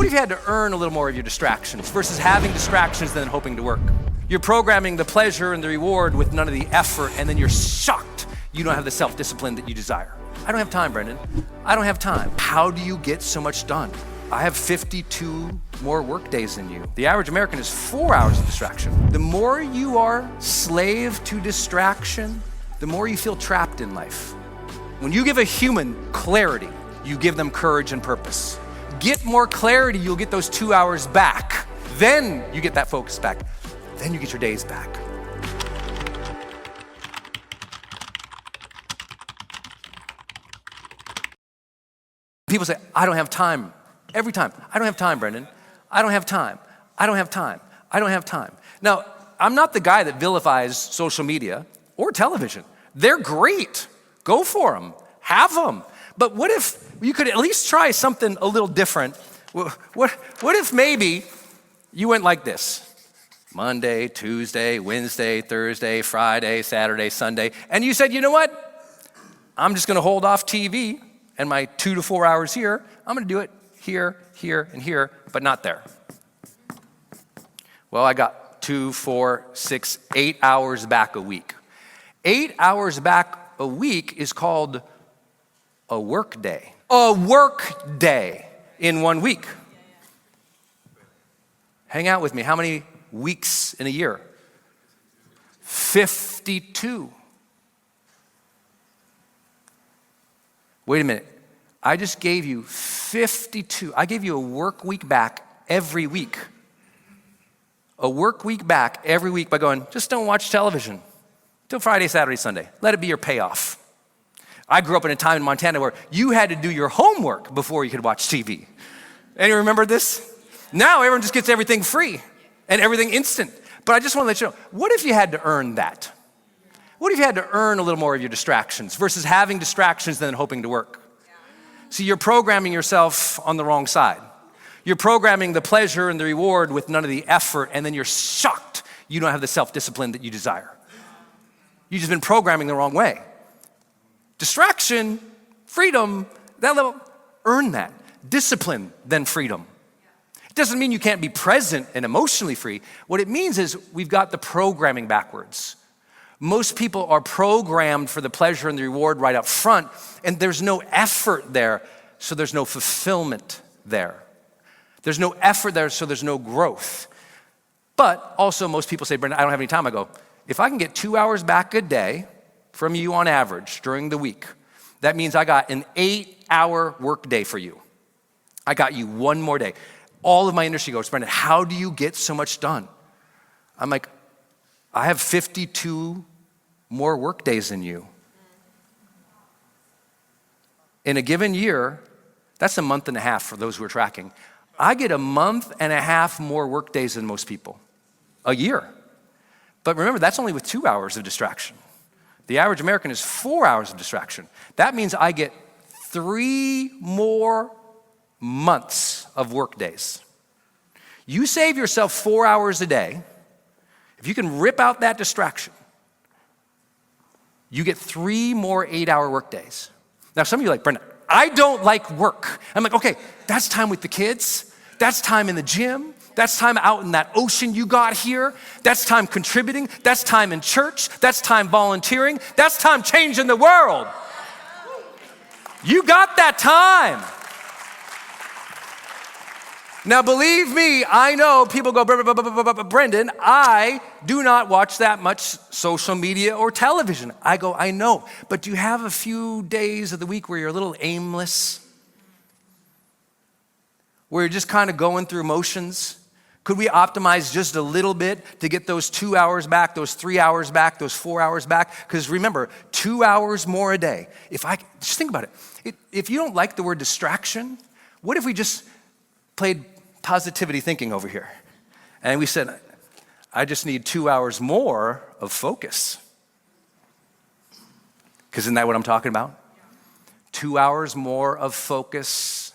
What if you had to earn a little more of your distractions versus having distractions and then hoping to work? You're programming the pleasure and the reward with none of the effort, and then you're shocked you don't have the self-discipline that you desire. I don't have time, Brendon. I don't have time. How do you get so much done? I have 52 more work days than you. The average American is 4 hours of distraction. The more you are slave to distraction, the more you feel trapped in life. When you give a human clarity, you give them courage and purpose. Get more clarity, you'll get those 2 hours back. Then you get that focus back. Then you get your days back. People say, I don't have time. Every time, I don't have time, Brendon. I don't have time. I don't have time. I don't have time. Now, I'm not the guy that vilifies social media or television. They're great. Go for them. Have them. But what if you could at least try something a little different? What if maybe you went like this? Monday, Tuesday, Wednesday, Thursday, Friday, Saturday, Sunday. And you said, you know what? I'm just going to hold off TV and my 2 to 4 hours here. I'm going to do it here, here, and here, but not there. Well, I got 2, 4, 6, 8 hours back a week. 8 hours back a week is called a work day. A work day in 1 week. Hang out with me. How many weeks in a year? 52. Wait a minute. I just gave you 52. I gave you a work week back every week. A work week back every week by going, just don't watch television till Friday, Saturday, Sunday. Let it be your payoff. I grew up in a time in Montana where you had to do your homework before you could watch TV. Anyone remember this? Now everyone just gets everything free and everything instant. But I just want to let you know, what if you had to earn that? What if you had to earn a little more of your distractions versus having distractions and then hoping to work? See, you're programming yourself on the wrong side. You're programming the pleasure and the reward with none of the effort, and then you're shocked you don't have the self-discipline that you desire. You've just been programming the wrong way. Distraction, freedom, that level, earn that. Discipline, then freedom. It doesn't mean you can't be present and emotionally free. What it means is we've got the programming backwards. Most people are programmed for the pleasure and the reward right up front, and there's no effort there, so there's no fulfillment there. There's no effort there, so there's no growth. But also most people say, Brendon, I don't have any time. I go, if I can get 2 hours back a day from you on average during the week, that means I got an 8-hour work day for you. I got you one more day. All of my industry goes, Brendon, how do you get so much done? I'm like, I have 52 more work days than you. In a given year, that's a month and a half for those who are tracking. I get a month and a half more work days than most people, a year. But remember, that's only with 2 hours of distraction. The average American is 4 hours of distraction. That means I get 3 more months of work days. You save yourself 4 hours a day. If you can rip out that distraction, you get 3 more 8-hour work days. Now, some of you are like, Brendon, I don't like work. I'm like, okay, that's time with the kids. That's time in the gym. That's time out in that ocean you got here. That's time contributing. That's time in church. That's time volunteering. That's time changing the world. You got that time. Now, believe me, I know people go, Brendon, I do not watch that much social media or television. I go, I know, but do you have a few days of the week where you're a little aimless? Where you're just kind of going through motions? Could we optimize just a little bit to get those 2 hours back, those 3 hours back, those 4 hours back? Because remember, 2 hours more a day. Just think about it. If you don't like the word distraction, what if we just played positivity thinking over here? And we said, I just need 2 hours more of focus. Because isn't that what I'm talking about? 2 hours more of focus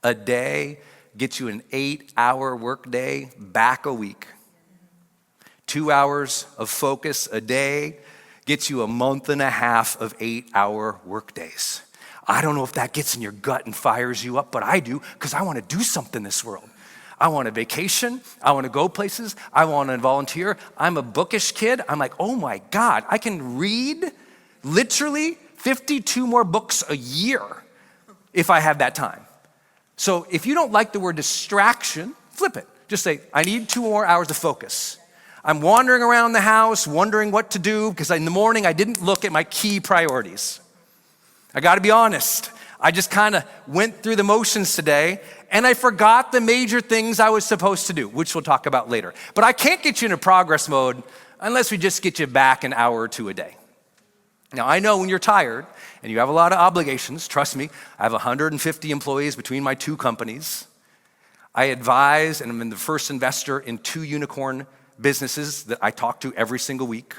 a day gets you an 8-hour work day back a week. 2 hours of focus a day gets you a month and a half of 8-hour work days. I don't know if that gets in your gut and fires you up, but I do, because I want to do something in this world. I want a vacation. I want to go places. I want to volunteer. I'm a bookish kid. I'm like, oh my God, I can read literally 52 more books a year if I have that time. So if you don't like the word distraction, flip it. Just say, I need 2 more hours to focus. I'm wandering around the house, wondering what to do, because in the morning I didn't look at my key priorities. I got to be honest. I just kind of went through the motions today, and I forgot the major things I was supposed to do, which we'll talk about later. But I can't get you into progress mode unless we just get you back an hour or 2 a day. Now, I know when you're tired and you have a lot of obligations, trust me, I have 150 employees between my 2 companies. I advise and I'm the first investor in 2 unicorn businesses that I talk to every single week.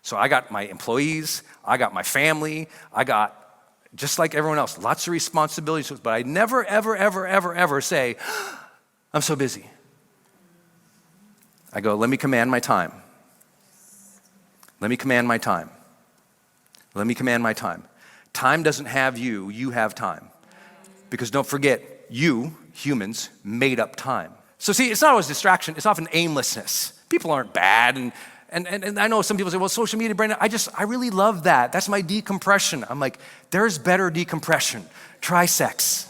So I got my employees, I got my family, I got, just like everyone else, lots of responsibilities, but I never, ever, ever, ever, ever say, I'm so busy. I go, let me command my time. Let me command my time. Let me command my time. Time doesn't have you, you have time. Because don't forget, you, humans, made up time. So see, it's not always distraction, it's often aimlessness. People aren't bad, and I know some people say, well, social media, Brendon, I really love that. That's my decompression. I'm like, there's better decompression. Try sex.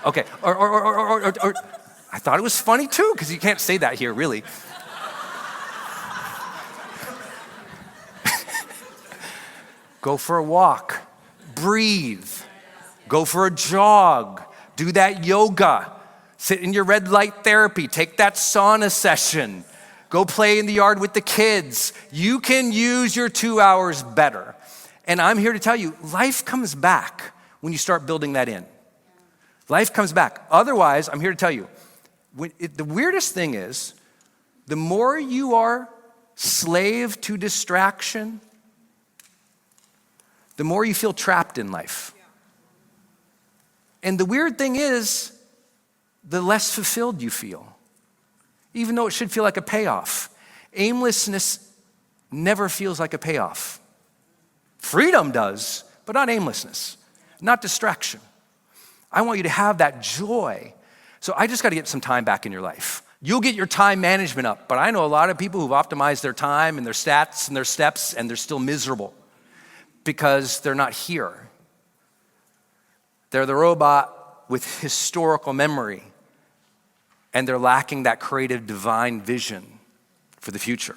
Okay, or I thought it was funny too, because you can't say that here, really. Go for a walk, breathe, go for a jog, do that yoga, sit in your red light therapy, take that sauna session, go play in the yard with the kids. You can use your 2 hours better. And I'm here to tell you, life comes back when you start building that in. Life comes back. Otherwise, I'm here to tell you, the weirdest thing is, the more you are slave to distraction, the more you feel trapped in life. And the weird thing is, the less fulfilled you feel, even though it should feel like a payoff. Aimlessness never feels like a payoff. Freedom does, but not aimlessness, not distraction. I want you to have that joy. So I just got to get some time back in your life. You'll get your time management up, but I know a lot of people who've optimized their time and their stats and their steps, and they're still miserable because they're not here. They're the robot with historical memory, and they're lacking that creative divine vision for the future.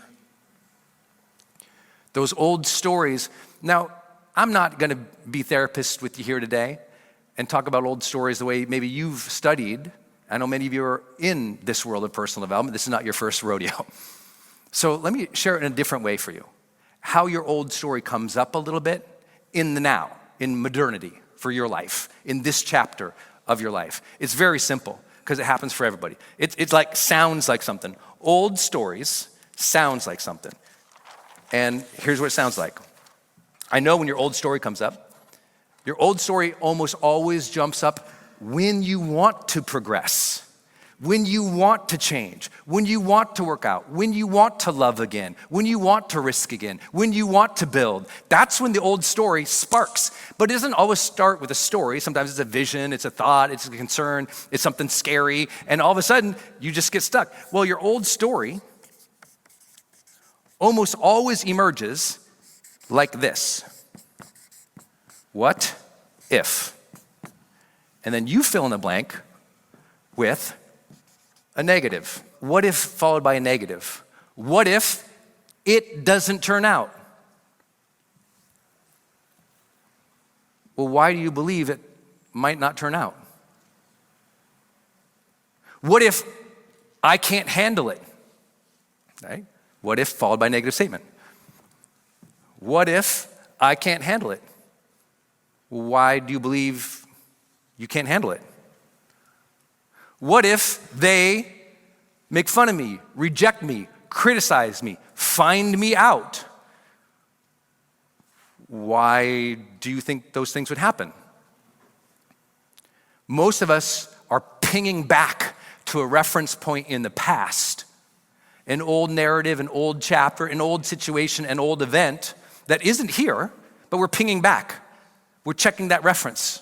Those old stories. Now, I'm not going to be therapist with you here today and talk about old stories the way maybe you've studied. I know many of you are in this world of personal development. This is not your first rodeo. So let me share it in a different way for you. How your old story comes up a little bit in the now, in modernity for your life, in this chapter of your life. It's very simple because it happens for everybody. It's like, sounds like something. Old stories sounds like something. And here's what it sounds like. I know when your old story comes up, your old story almost always jumps up when you want to progress, when you want to change, when you want to work out, when you want to love again, when you want to risk again, when you want to build. That's when the old story sparks. But it doesn't always start with a story. Sometimes it's a vision, it's a thought, it's a concern, it's something scary, and all of a sudden you just get stuck. Well, your old story almost always emerges like this. What if? And then you fill in the blank with a negative. What if followed by a negative? What if it doesn't turn out? Well, why do you believe it might not turn out? What if I can't handle it? Right? What if followed by a negative statement? What if I can't handle it? Why do you believe you can't handle it? What if they make fun of me, reject me, criticize me, find me out? Why do you think those things would happen? Most of us are pinging back to a reference point in the past, an old narrative, an old chapter, an old situation, an old event that isn't here, but we're pinging back. We're checking that reference.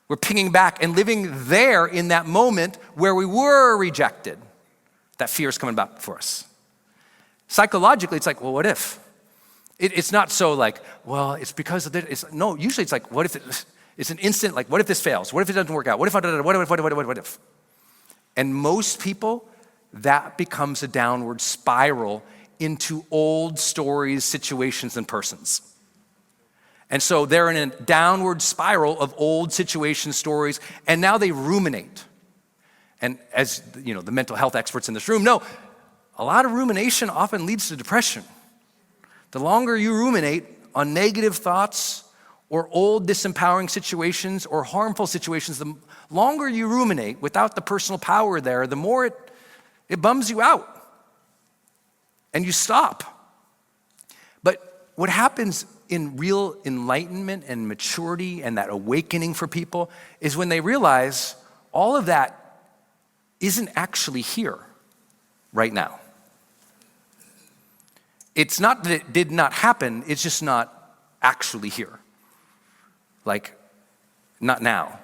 We're pinging back and living there in that moment where we were rejected. That fear is coming back for us. Psychologically, it's like, well, what if? It's not so like, well, it's because of this. No, usually it's like, what if it's an instant, like, what if this fails? What if it doesn't work out? What if? And most people, that becomes a downward spiral into old stories, situations, and persons. And so they're in a downward spiral of old situations, stories, and now they ruminate. And as you know, the mental health experts in this room know, a lot of rumination often leads to depression. The longer you ruminate on negative thoughts or old disempowering situations or harmful situations, the longer you ruminate without the personal power there, the more it bums you out. And you stop. But what happens in real enlightenment and maturity and that awakening for people is when they realize all of that isn't actually here right now. It's not that it did not happen, it's just not actually here. Like, not now.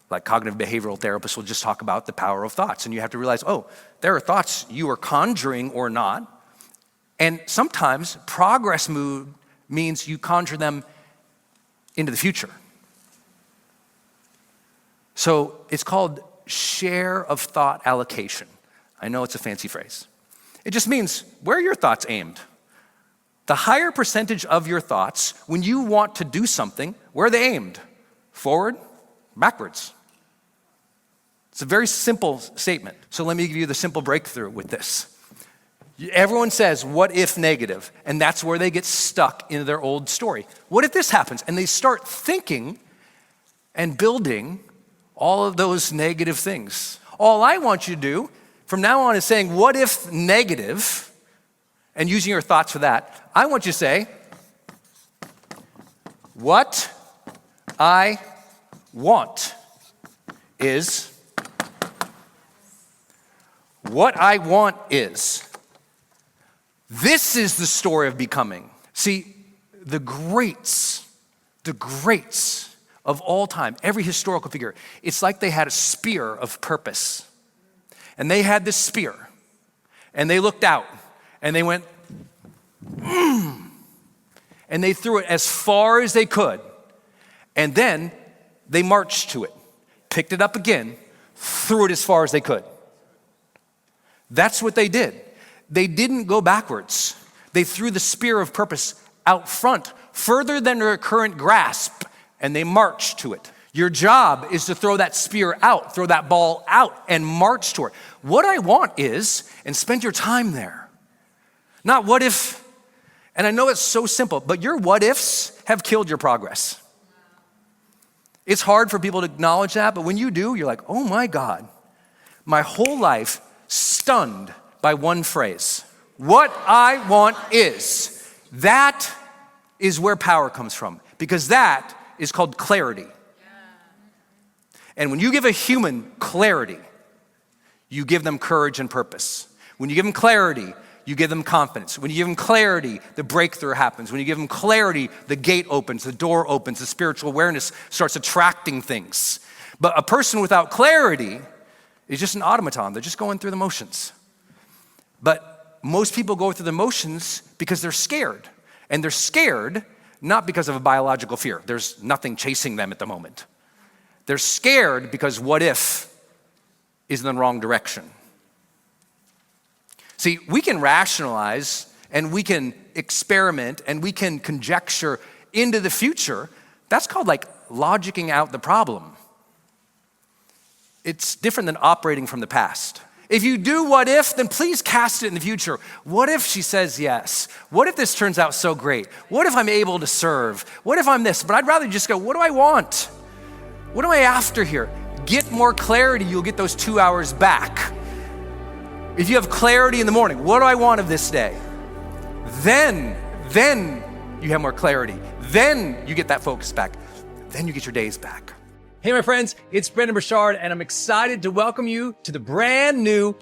Like cognitive behavioral therapists will just talk about the power of thoughts. And you have to realize, oh, there are thoughts you are conjuring or not. And sometimes progress mood means you conjure them into the future. So it's called share of thought allocation. I know it's a fancy phrase. It just means, where are your thoughts aimed? The higher percentage of your thoughts, when you want to do something, where are they aimed? Forward, backwards. It's a very simple statement. So let me give you the simple breakthrough with this. Everyone says, what if negative? And that's where they get stuck into their old story. What if this happens? And they start thinking and building all of those negative things. All I want you to do from now on is saying, what if negative? And using your thoughts for that, I want you to say, what I want is, what I want is. This is the story of becoming. See, the greats of all time, every historical figure, it's like they had a spear of purpose. And they had this spear, and they looked out, and they went, and they threw it as far as they could. And then they marched to it, picked it up again, threw it as far as they could. That's what they did. They didn't go backwards. They threw the spear of purpose out front, further than their current grasp, and they marched to it. Your job is to throw that spear out, throw that ball out, and march toward it. What I want is, and spend your time there. Not what if, and I know it's so simple, but your what ifs have killed your progress. It's hard for people to acknowledge that, but when you do, you're like, oh my God, my whole life stunned by one phrase. What I want is. That is where power comes from, because that is called clarity. And when you give a human clarity, you give them courage and purpose. When you give them clarity, you give them confidence. When you give them clarity, the breakthrough happens. When you give them clarity, the gate opens, the door opens, the spiritual awareness starts attracting things. But a person without clarity is just an automaton. They're just going through the motions. But most people go through the motions because they're scared. And they're scared not because of a biological fear. There's nothing chasing them at the moment. They're scared because what if is in the wrong direction. See, we can rationalize and we can experiment and we can conjecture into the future. That's called like logicking out the problem. It's different than operating from the past. If you do what if, then please cast it in the future. What if she says yes? What if this turns out so great? What if I'm able to serve? What if I'm this? But I'd rather just go, what do I want? What am I after here? Get more clarity, you'll get those 2 hours back. If you have clarity in the morning, what do I want of this day? Then you have more clarity. Then you get that focus back. Then you get your days back. Hey, my friends, it's Brendon Burchard, and I'm excited to welcome you to the brand new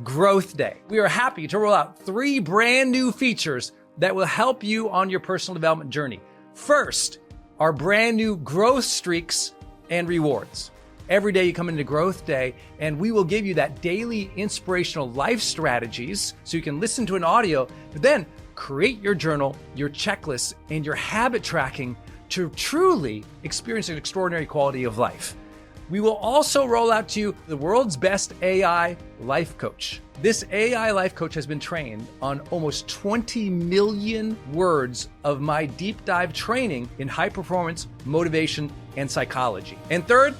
Growth Day. We are happy to roll out 3 brand new features that will help you on your personal development journey. First, our brand new growth streaks and rewards. Every day you come into Growth Day, and we will give you that daily inspirational life strategies so you can listen to an audio, but then create your journal, your checklists, and your habit tracking to truly experience an extraordinary quality of life. We will also roll out to you the world's best AI life coach. This AI life coach has been trained on almost 20 million words of my deep dive training in high performance, motivation, and psychology. And third,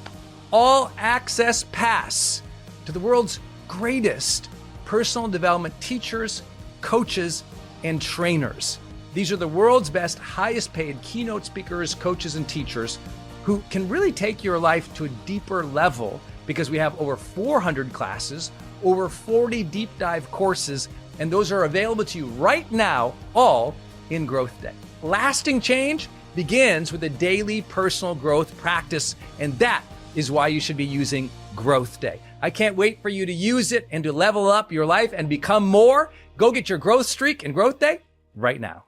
all access pass to the world's greatest personal development teachers, coaches, and trainers. These are the world's best, highest paid keynote speakers, coaches, and teachers who can really take your life to a deeper level because we have over 400 classes, over 40 deep dive courses, and those are available to you right now, all in Growth Day. Lasting change begins with a daily personal growth practice, and that is why you should be using Growth Day. I can't wait for you to use it and to level up your life and become more. Go get your growth streak and Growth Day right now.